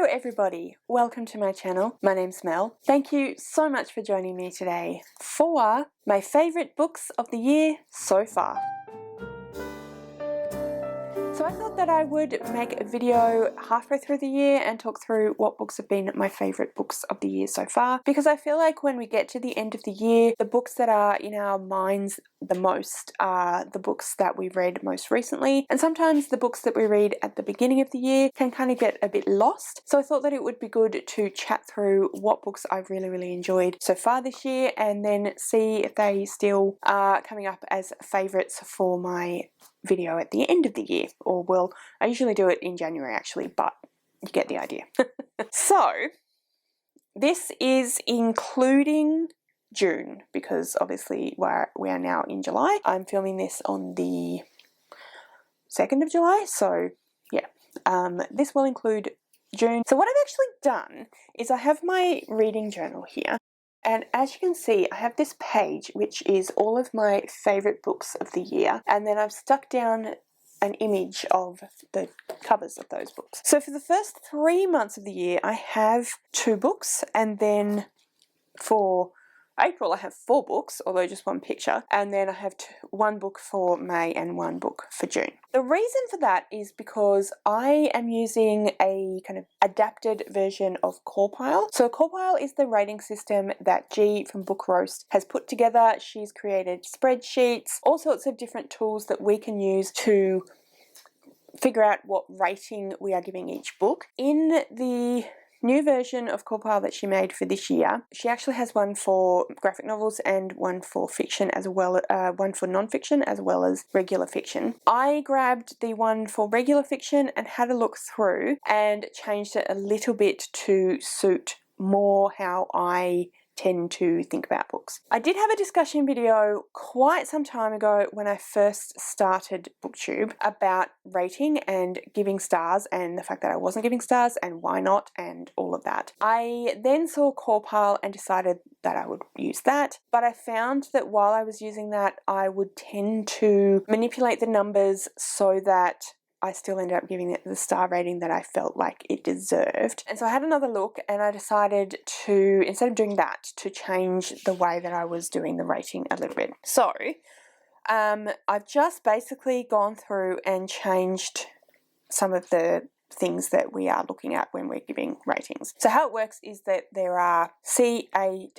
everybody, welcome to my channel. My name's Mel. Thank you so much for joining me today for my favourite books of the year so far. So I thought that I would make a video halfway through the year and talk through what books have been my favourite books of the year so far, because I feel like when we get to the end of the year, the books that are in our minds the most are the books that we read most recently, and sometimes the books that we read at the beginning of the year can kind of get a bit lost. So I thought that it would be good to chat through what books I've really enjoyed so far this year and then see if they still are coming up as favourites for my video at the end of the year, or well, I usually do it in January actually, but you get the idea. So this is including June, because obviously we are now in July. I'm filming this on the 2nd of July, so yeah, this will include June. So what I've actually done is I have my reading journal here, and as you can see, I have this page which is all of my favourite books of the year, and then I've stuck down an image of the covers of those books. So for the first 3 months of the year I have 2 books, and then for April I have 4 books, although just 1 picture, and then I have 1 book for May and 1 book for June. The reason for that is because I am using a kind of adapted version of CawPile. So CawPile is the rating system that G from Book Roast has put together. She's created spreadsheets, all sorts of different tools that we can use to figure out what rating we are giving each book. In the new version of CawPile that she made for this year, she actually has one for graphic novels and one for fiction, as well one for non-fiction as well as regular fiction. I grabbed the one for regular fiction and had a look through and changed it a little bit to suit more how I tend to think about books. I did have a discussion video quite some time ago when I first started BookTube about rating and giving stars, and the fact that I wasn't giving stars and why not and all of that. I then saw CawPile and decided that I would use that, but I found that while I was using that I would tend to manipulate the numbers so that I still ended up giving it the star rating that I felt like it deserved. And so I had another look and I decided to, instead of doing that, to change the way that I was doing the rating a little bit. So I've just basically gone through and changed some of the things that we are looking at when we're giving ratings. So how it works is that there are CAWPILE,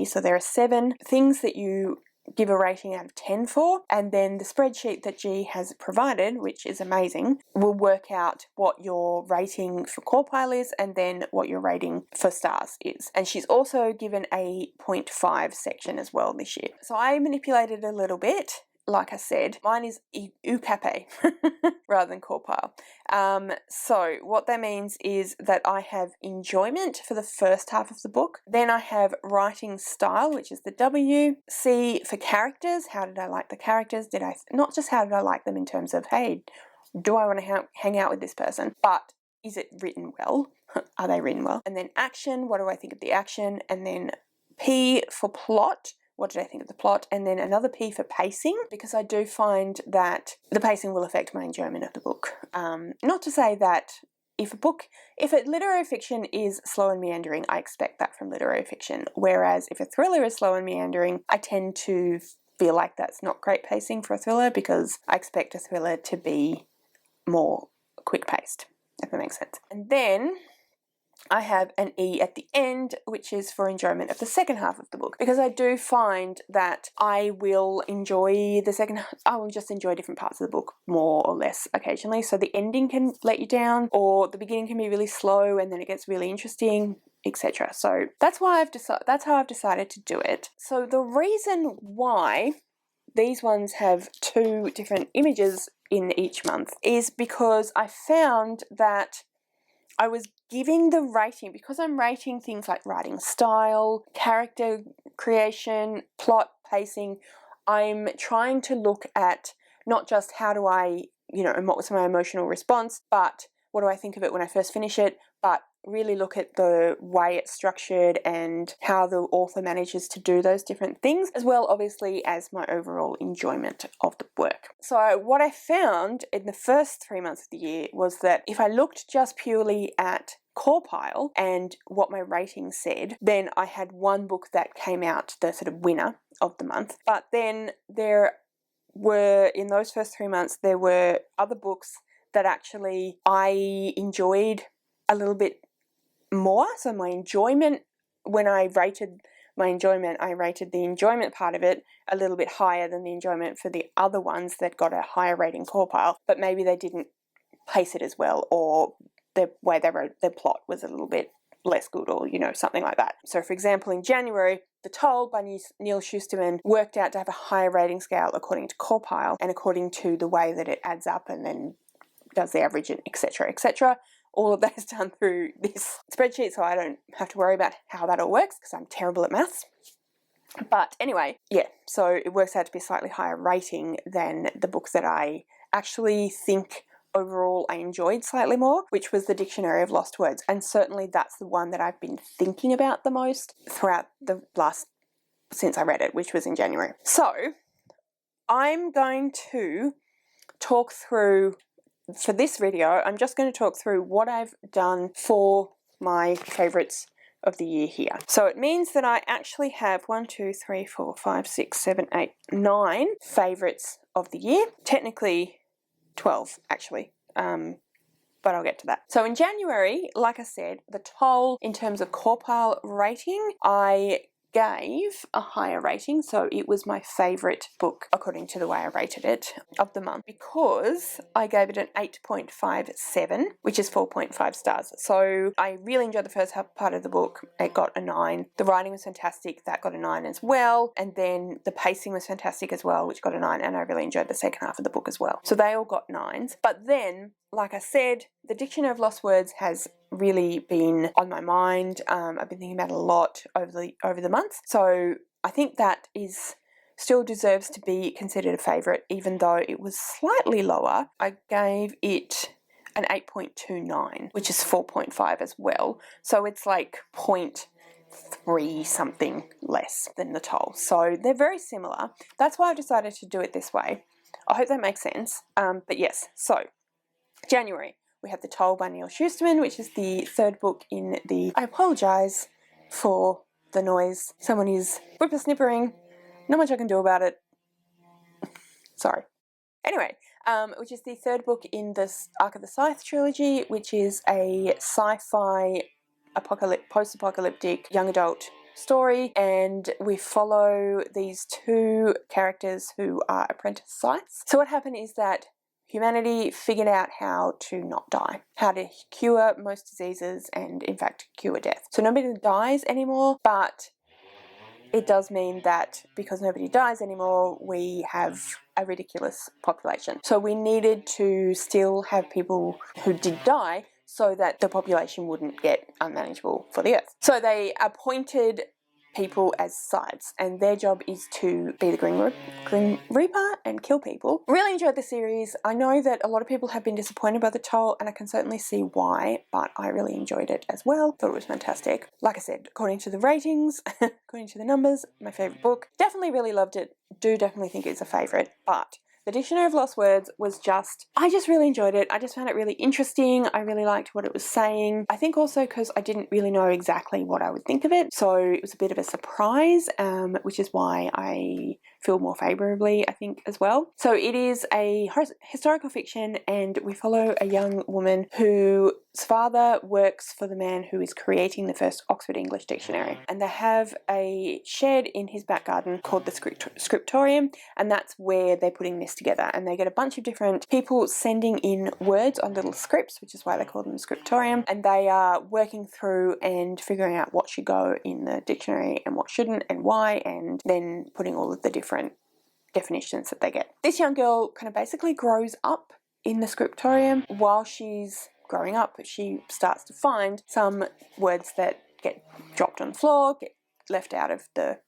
so there are 7 things that you give a rating out of 10 for, and then the spreadsheet that G has provided, which is amazing, will work out what your rating for CawPile is and then what your rating for stars is. And she's also given a 0.5 section as well this year. So I manipulated a little bit. Like I said, mine is UCAPE rather than CawPile. So what that means is that I have enjoyment for the first half of the book. Then I have writing style, which is the W. C for characters. How did I like the characters? Not just how did I like them in terms of, hey, do I want to hang out with this person? But is it written well? Are they written well? And then action. What do I think of the action? And then P for plot. What did I think of the plot? And then another P for pacing, because I do find that the pacing will affect my enjoyment of the book. Not to say that if a literary fiction is slow and meandering, I expect that from literary fiction. Whereas if a thriller is slow and meandering, I tend to feel like that's not great pacing for a thriller, because I expect a thriller to be more quick-paced, if that makes sense. And then I have an E at the end, which is for enjoyment of the second half of the book, because I do find that I will enjoy the second half. I will just enjoy different parts of the book more or less occasionally. So the ending can let you down, or the beginning can be really slow and then it gets really interesting, etc. So that's how I've decided to do it. So the reason why these ones have 2 different images in each month is because I found that I was giving the rating, because I'm rating things like writing style, character creation, plot, pacing. I'm trying to look at not just how do I, and what was my emotional response, but what do I think of it when I first finish it, but really look at the way it's structured and how the author manages to do those different things, as well obviously as my overall enjoyment of the work. So what I found in the first 3 months of the year was that if I looked just purely at core pile and what my rating said, then I had one book that came out the sort of winner of the month. But then there were, in those first 3 months, there were other books that actually I enjoyed a little bit more. So my enjoyment, when I rated my enjoyment, I rated the enjoyment part of it a little bit higher than the enjoyment for the other ones that got a higher rating core pile, but maybe they didn't pace it as well, or the way they wrote their plot was a little bit less good, or, you know, something like that. So for example, in January, The Toll by Neal Shusterman worked out to have a higher rating scale according to core pile and according to the way that it adds up and then does the average, and etc, etc. All of that is done through this spreadsheet, so I don't have to worry about how that all works because I'm terrible at maths. But anyway, yeah, so it works out to be a slightly higher rating than the book that I actually think overall I enjoyed slightly more, which was The Dictionary of Lost Words. And certainly that's the one that I've been thinking about the most throughout the since I read it, which was in January. So I'm going to talk through, for this video, I'm just going to talk through what I've done for my favourites of the year here. So it means that I actually have 1, 2, 3, 4, 5, 6, 7, 8, 9 favourites of the year. Technically 12 actually, but I'll get to that. So in January, like I said, The Toll, in terms of core pile rating, I gave a higher rating, so it was my favourite book according to the way I rated it of the month, because I gave it an 8.57, which is 4.5 stars. So I really enjoyed the first part of the book. It got a 9. The writing was fantastic, that got a 9 as well, and then the pacing was fantastic as well, which got a 9, and I really enjoyed the second half of the book as well. So they all got 9s. But then, like I said, The Dictionary of Lost Words has really been on my mind. I've been thinking about it a lot over the months. So I think that still deserves to be considered a favourite, even though it was slightly lower. I gave it an 8.29, which is 4.5 as well. So it's like 0.3 something less than The Toll. So they're very similar. That's why I decided to do it this way. I hope that makes sense. But yes, so January, we have The Toll by Neal Shusterman, which is the third book in the... I apologise for the noise. Someone is whippersnippering. Not much I can do about it. Sorry. Anyway, which is the third book in this Arc of the Scythe trilogy, which is a sci-fi post-apocalyptic young adult story, and we follow these two characters who are apprentice scythes. So what happened is that humanity figured out how to not die, how to cure most diseases and, in fact, cure death. So nobody dies anymore, but it does mean that because nobody dies anymore, we have a ridiculous population. So we needed to still have people who did die so that the population wouldn't get unmanageable for the earth. So they appointed people as scythes, and their job is to be the Grim Reaper and kill people. Really enjoyed the series. I know that a lot of people have been disappointed by The Toll, and I can certainly see why, but I really enjoyed it as well. Thought it was fantastic. Like I said, according to the ratings, according to the numbers, my favourite book. Definitely really loved it. Do definitely think it's a favourite, but The Dictionary of Lost Words was I just really enjoyed it. I just found it really interesting. I really liked what it was saying. I think also because I didn't really know exactly what I would think of it, so it was a bit of a surprise, which is why I feel more favourably, I think, as well. So it is a historical fiction, and we follow a young woman whose father works for the man who is creating the first Oxford English Dictionary, and they have a shed in his back garden called the Scriptorium, and that's where they're putting this together. And they get a bunch of different people sending in words on little scripts, which is why they call them the Scriptorium, and they are working through and figuring out what should go in the dictionary and what shouldn't and why, and then putting all of the different definitions that they get. This young girl kind of basically grows up in the Scriptorium. While she's growing up, she starts to find some words that get dropped on the floor, get left out of the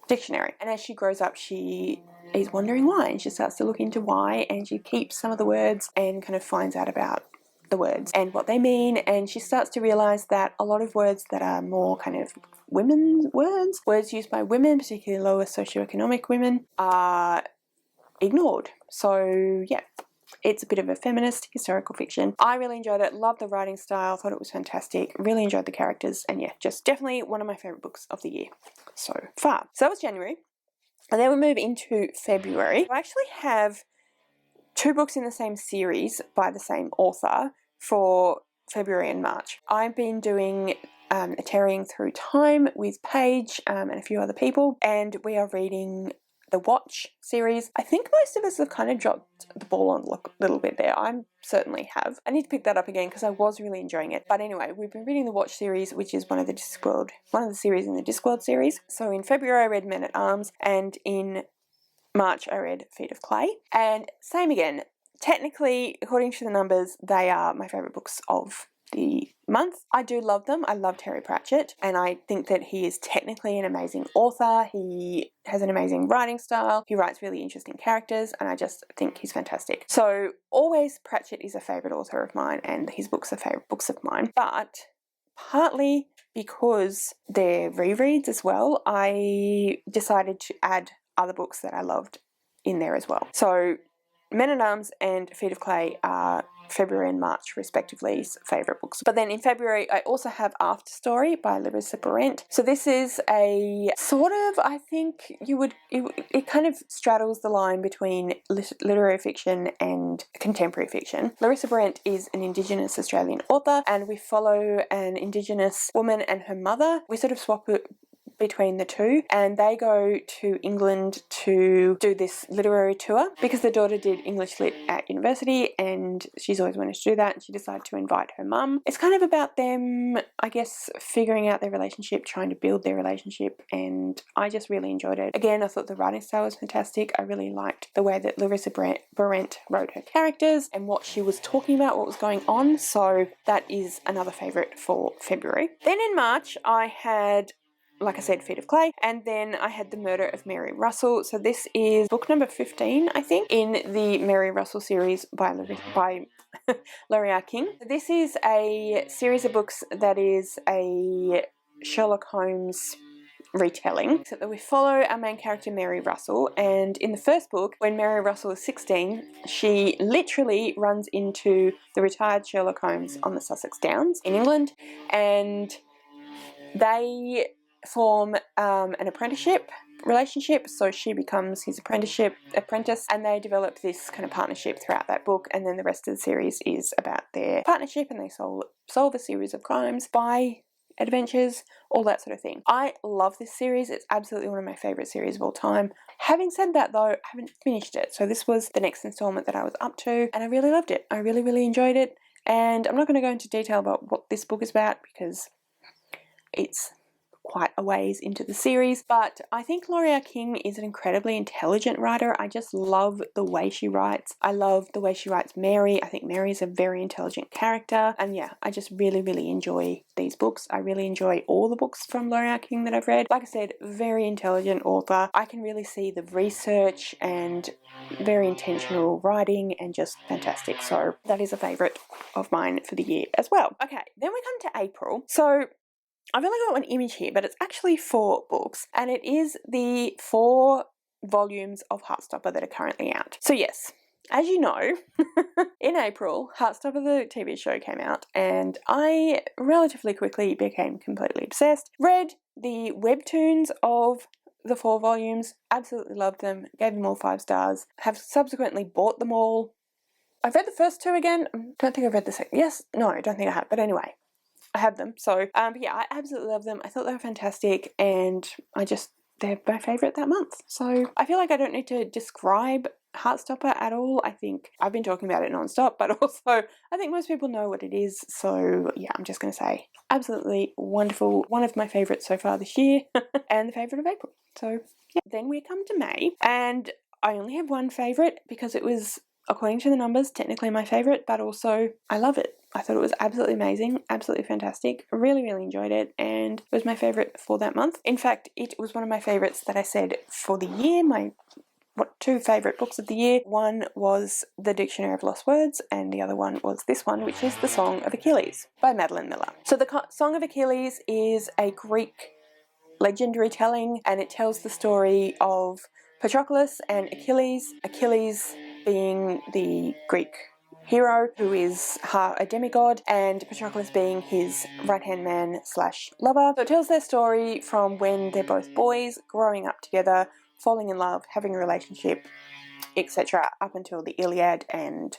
dictionary. And as she grows up, she is wondering why, and she starts to look into why, and she keeps some of the words and kind of finds out about the words and what they mean, and she starts to realize that a lot of words that are more kind of women's words used by women, particularly lower socioeconomic women, are ignored. So yeah, it's a bit of a feminist historical fiction. I really enjoyed it, loved the writing style, thought it was fantastic, really enjoyed the characters, and yeah, just definitely one of my favourite books of the year so far. So that was January, and then we move into February. I actually have 2 books in the same series by the same author for February and March. I've been doing a Tarrying Through Time with Paige and a few other people, and we are reading the Watch series. I think most of us have kind of dropped the ball on a little bit there. I certainly have. I need to pick that up again because I was really enjoying it. But anyway, we've been reading the Watch series, which is one of the series in the Discworld series. So in February I read Men at Arms, and in March I read Feet of Clay. And same again, technically, according to the numbers, they are my favourite books of the month. I do love them. I love Terry Pratchett, and I think that he is technically an amazing author. He has an amazing writing style. He writes really interesting characters, and I just think he's fantastic. So always Pratchett is a favourite author of mine, and his books are favourite books of mine. But partly because they're rereads as well, I decided to add other books that I loved in there as well. So Men at Arms and Feet of Clay are February and March respectively favourite books. But then in February I also have After Story by Larissa Behrendt. So this is a sort of, I think it kind of straddles the line between literary fiction and contemporary fiction. Larissa Behrendt is an Indigenous Australian author, and we follow an Indigenous woman and her mother. We sort of swap it between the two, and they go to England to do this literary tour because their daughter did English Lit at university, and she's always wanted to do that, and she decided to invite her mum. It's kind of about them, I guess, figuring out their relationship, trying to build their relationship, and I just really enjoyed it. Again, I thought the writing style was fantastic. I really liked the way that Larissa Behrendt wrote her characters and what she was talking about, what was going on, so that is another favourite for February. Then in March I had, like I said, Feet of Clay, and then I had The Murder of Mary Russell. So this is book number 15, I think, in the Mary Russell series by Laurie King. This is a series of books that is a Sherlock Holmes retelling. So that we follow our main character Mary Russell, and in the first book, when Mary Russell is 16, she literally runs into the retired Sherlock Holmes on the Sussex Downs in England, and they form an apprenticeship relationship. So she becomes his apprentice, and they develop this kind of partnership throughout that book, and then the rest of the series is about their partnership, and they solve a series of crimes by adventures, all that sort of thing. I love this series. It's absolutely one of my favourite series of all time. Having said that though, I haven't finished it, so this was the next installment that I was up to, and I really loved it. I really, really enjoyed it, and I'm not going to go into detail about what this book is about because it's quite a ways into the series, but I think Laurie King is an incredibly intelligent writer. I just love the way she writes. I love the way she writes Mary. I think Mary is a very intelligent character, and yeah, I just really, really enjoy these books. I really enjoy all the books from Laurie King that I've read. Like I said, very intelligent author. I can really see the research and very intentional writing, and just fantastic. So that is a favourite of mine for the year as well. Okay, then we come to April. So I've only got one image here, but it's actually 4 books, and it is the 4 volumes of Heartstopper that are currently out. So yes, as you know, in April, Heartstopper the TV show came out, and I relatively quickly became completely obsessed. Read the webtoons of the 4 volumes, absolutely loved them, gave them all 5 stars, have subsequently bought them all. I've read the first 2 again. Don't think I've read the second. Yes, no, I don't think I have, but anyway, I have them. So, but yeah, I absolutely love them. I thought they were fantastic, and they're my favourite that month. So I feel like I don't need to describe Heartstopper at all. I think I've been talking about it non-stop, but also I think most people know what it is. So yeah, I'm just going to say absolutely wonderful. One of my favourites so far this year and the favourite of April. So yeah, then we come to May, and I only have one favourite because it was, according to the numbers, technically my favourite, but also I love it. I thought it was absolutely amazing, absolutely fantastic. Really, really enjoyed it, and it was my favourite for that month. In fact, it was one of my favourites that I said for the year, my two favourite books of the year. One was The Dictionary of Lost Words, and the other one was this one, which is The Song of Achilles by Madeline Miller. So the Song of Achilles is a Greek legend retelling, and it tells the story of Patroclus and Achilles. Achilles being the Greek hero who is a demigod, and Patroclus being his right-hand man slash lover. So it tells their story from when they're both boys, growing up together, falling in love, having a relationship, etc., up until the Iliad and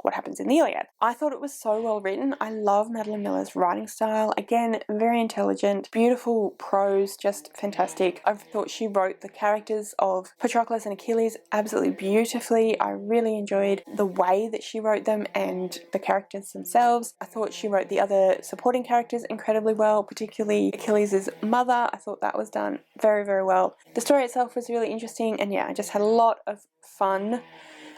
what happens in the Iliad. I thought it was so well written. I love Madeline Miller's writing style. Again, very intelligent, beautiful prose, just fantastic. I thought she wrote the characters of Patroclus and Achilles absolutely beautifully. I really enjoyed the way that she wrote them and the characters themselves. I thought she wrote the other supporting characters incredibly well, particularly Achilles' mother. I thought that was done very, very well. The story itself was really interesting, and yeah, I just had a lot of fun.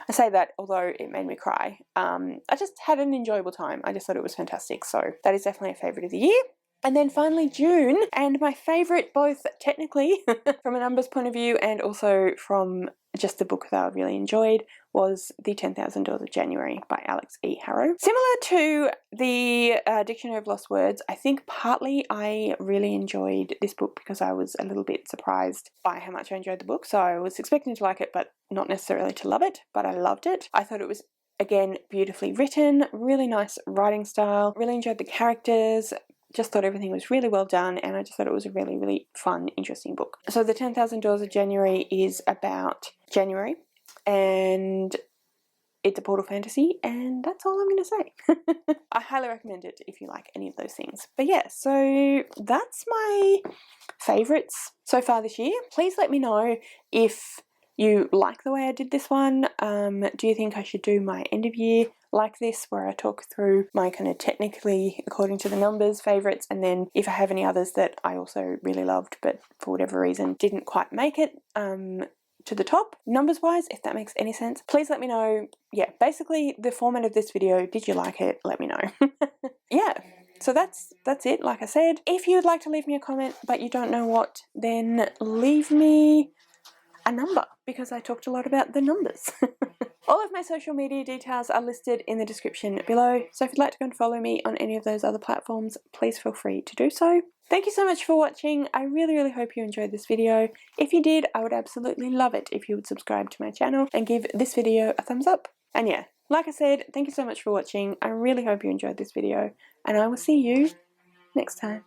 I say that although it made me cry. I just had an enjoyable time. I just thought it was fantastic. So that is definitely a favourite of the year. And then finally June, and my favourite both technically from a numbers point of view and also from just the book that I really enjoyed, was The 10,000 Doors of January by Alix E. Harrow. Similar to the Dictionary of Lost Words, I think partly I really enjoyed this book because I was a little bit surprised by how much I enjoyed the book. So I was expecting to like it, but not necessarily to love it, but I loved it. I thought it was, again, beautifully written, really nice writing style, really enjoyed the characters, just thought everything was really well done, and I just thought it was a really, really fun, interesting book. So The 10,000 Doors of January is about January, and it's a portal fantasy, and that's all I'm going to say. I highly recommend it if you like any of those things. But yeah, so that's my favourites so far this year. Please let me know if you like the way I did this one. Do you think I should do my end of year like this, where I talk through my kind of technically according to the numbers favourites, and then if I have any others that I also really loved but for whatever reason didn't quite make it to the top numbers wise, if that makes any sense, please let me know. Yeah, basically the format of this video, did you like it? Let me know. Yeah. So that's it. Like I said, if you'd like to leave me a comment but you don't know what, then leave me a number, because I talked a lot about the numbers. All of my social media details are listed in the description below, so if you'd like to go and follow me on any of those other platforms, please feel free to do so. Thank you so much for watching. I really, really hope you enjoyed this video. If you did, I would absolutely love it if you would subscribe to my channel and give this video a thumbs up. And yeah, like I said, thank you so much for watching. I really hope you enjoyed this video, and I will see you next time.